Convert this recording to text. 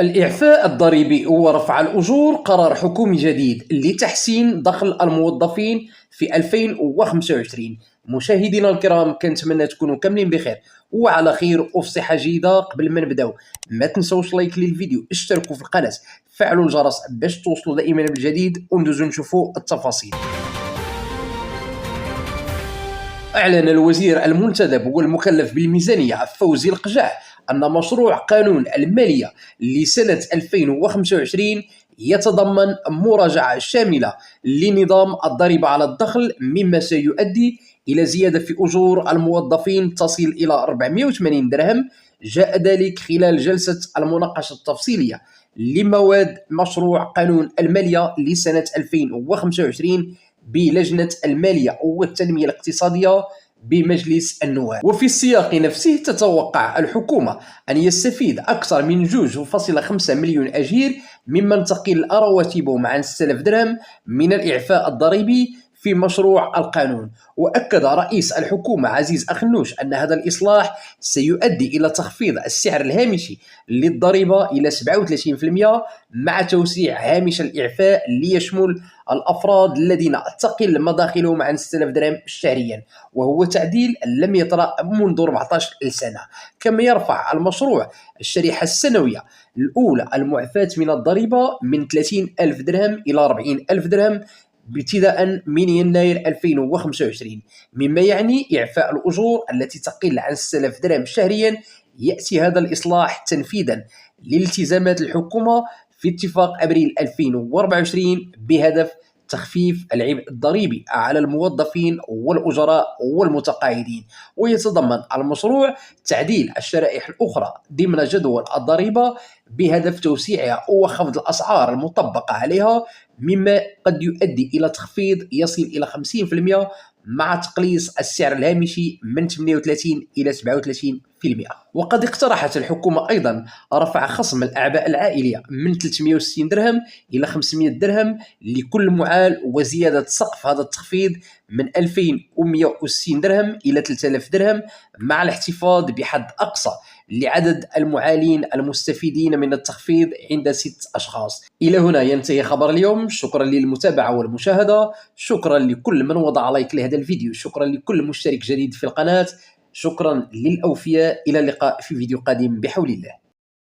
الإعفاء الضريبي ورفع الأجور قرار حكومي جديد لتحسين دخل الموظفين في 2025. مشاهدينا الكرام، كنتمنى تكونوا كاملين بخير وعلى خير وفي صحة جيدة. قبل ما نبداو ما تنسوش لايك للفيديو، اشتركوا في القناة، فعلوا الجرس باش توصلوا دائما بالجديد، وندوزو نشوفوا التفاصيل. أعلن الوزير المنتدب والمكلف بالميزانية فوزي القجع أن مشروع قانون المالية لسنة 2025 يتضمن مراجعة شاملة لنظام الضريبة على الدخل، مما سيؤدي إلى زيادة في أجور الموظفين تصل إلى 480 درهم. جاء ذلك خلال جلسة المناقشة التفصيلية لمواد مشروع قانون المالية لسنة 2025 بلجنة المالية والتنمية الاقتصادية بمجلس النواب. وفي السياق نفسه تتوقع الحكومة أن يستفيد أكثر من 2.5 مليون أجير ممن تقل رواتبهم عن 6000 درهم من الإعفاء الضريبي في مشروع القانون. وأكد رئيس الحكومة عزيز أخنوش أن هذا الإصلاح سيؤدي إلى تخفيض السعر الهامشي للضريبة إلى 37% مع توسيع هامش الإعفاء ليشمل الأفراد الذين تقل مداخلهم عن 6000 درهم شهريا، وهو تعديل لم يطرأ منذ 14 سنة. كما يرفع المشروع الشريحة السنوية الأولى المعفاة من الضريبة من 30,000 درهم إلى 40,000 درهم ابتداء من يناير 2025، مما يعني إعفاء الأجور التي تقل عن 6000 درهم شهريا. يأتي هذا الإصلاح تنفيذا لالتزامات الحكومة في اتفاق أبريل 2024 بهدف تخفيف العبء الضريبي على الموظفين والأجراء والمتقاعدين. ويتضمن المشروع تعديل الشرائح الأخرى ضمن جدول الضريبة بهدف توسيعها وخفض الأسعار المطبقة عليها، مما قد يؤدي إلى تخفيض يصل إلى 50% مع تقليص السعر الهامشي من 38 إلى 37%. وقد اقترحت الحكومة أيضا رفع خصم الأعباء العائلية من 360 درهم إلى 500 درهم لكل معال، وزيادة سقف هذا التخفيض من 2160 درهم إلى 3000 درهم، مع الاحتفاظ بحد أقصى لعدد المعالين المستفيدين من التخفيض عند 6 أشخاص. إلى هنا ينتهي خبر اليوم. شكرا للمتابعة والمشاهدة، شكرا لكل من وضع لايك لهذا الفيديو، شكرا لكل مشترك جديد في القناة، شكرا للأوفياء. إلى اللقاء في فيديو قادم بحول الله.